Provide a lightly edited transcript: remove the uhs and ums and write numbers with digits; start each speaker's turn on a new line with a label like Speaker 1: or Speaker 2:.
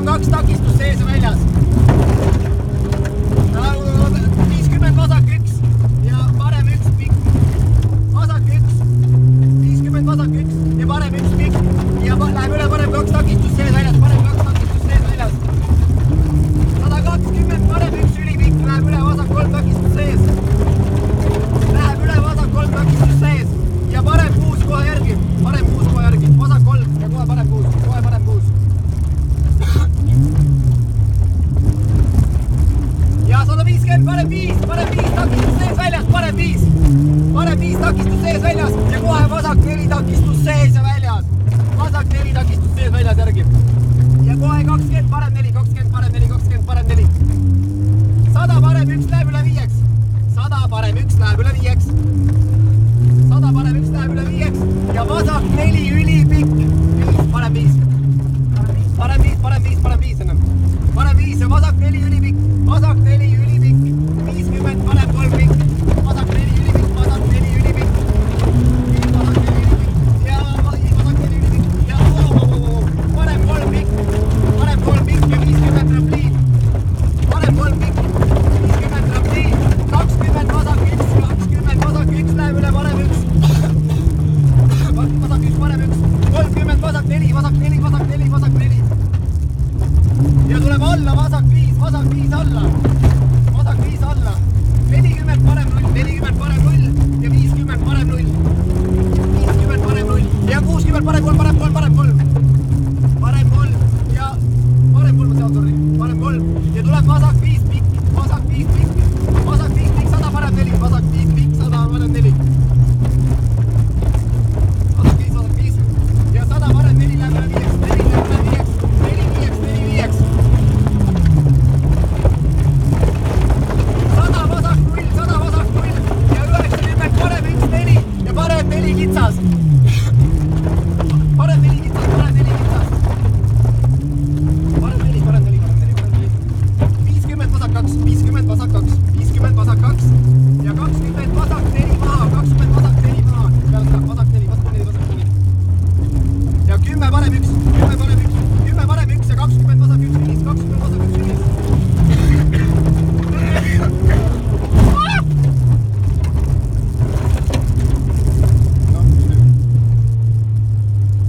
Speaker 1: parem 2 takistus sees ja väljas. 50 vasak 1 ja parem 1 pikk. Vasak 1, 50 vasak 1 ja parem 1 pikk. Ja läheb üle parem 2 takistus sees väljas, parem 2 takistus sees väljas. 120 parem 1 ülipikk, läheb üle vasak 3 takistus sees. Läheb üle vasak 3 takistus sees ja parem 6 kohe järgi. Parem 6 kohe järgi, vasak 3 ja kohe parem 6, kohe parem 6. Ja 150, parem 5 takistus sees väljas, parem 5 takistus sees väljas ja kohe vasak 4 takistus sees ja väljas. Vasak 4 takistus sees väljas järgi. Ja kohe 20, parem 4, 20, parem 4, 20, parem 4. 100 parem 1 läheb üle 5. 100 parem 1 läheb üle 5. 100 parem 1 läheb üle 5 ja vasak 4 ülipikk. 5, parem 5. Parem 5, parem 5, parem 5 ennem. Parem 5 ja vasak 4 ülipikk. Vasak 4 ülipikk. 50, parem 3 pikk. Vasak 4 ülipikk, vasak 4 ülipikk. Vasak 4 ülipikk ja vasak 4 ülipikk ja parem 3 pikk. Parem 3 pikk ja 50 trampliin. Parem 3 pikk. 50 trampliin. 20 vasak 1, 20 vasak 1 läheb üle parem 1. Vasak 1, parem 1. 30 vasak 4, vasak 4, vasak 4, vasak 4. Ja tuleb alla vasak 5 alla. Vasak 5 alla. 40 parem 0, 40 parem 0 ja 50 parem 0. 50 parem 0 ja 60 parem 3, parem 3, parem 3. Parem 3 ja parem 3, sorry, parem 3. Ja tuleb vasak 5 pikk, vasak 5 pikk. Vasak 5 pikk, 100 parem 4, vasak 5 pikk, 100 parem 4. Vasak 5 ja 100 parem 4 läheb üle 5, 4 läheb üle 5, 4 5, 4 5. 100 vasak 0 ja 90 parem 1 4 ja parem 4 kitsas. Parem 4 kitsas, parem 4 kitsas. Parem 4, parem 4, parem 4, parem 4. 50 vasak 2, 50 vasak 2, 50 vasak 2 ja 20 vasak 4 maha, 20 vasak 4 maha. Peale seda vasak 4, vasak 4, vasak 4. Ja 10 parem 1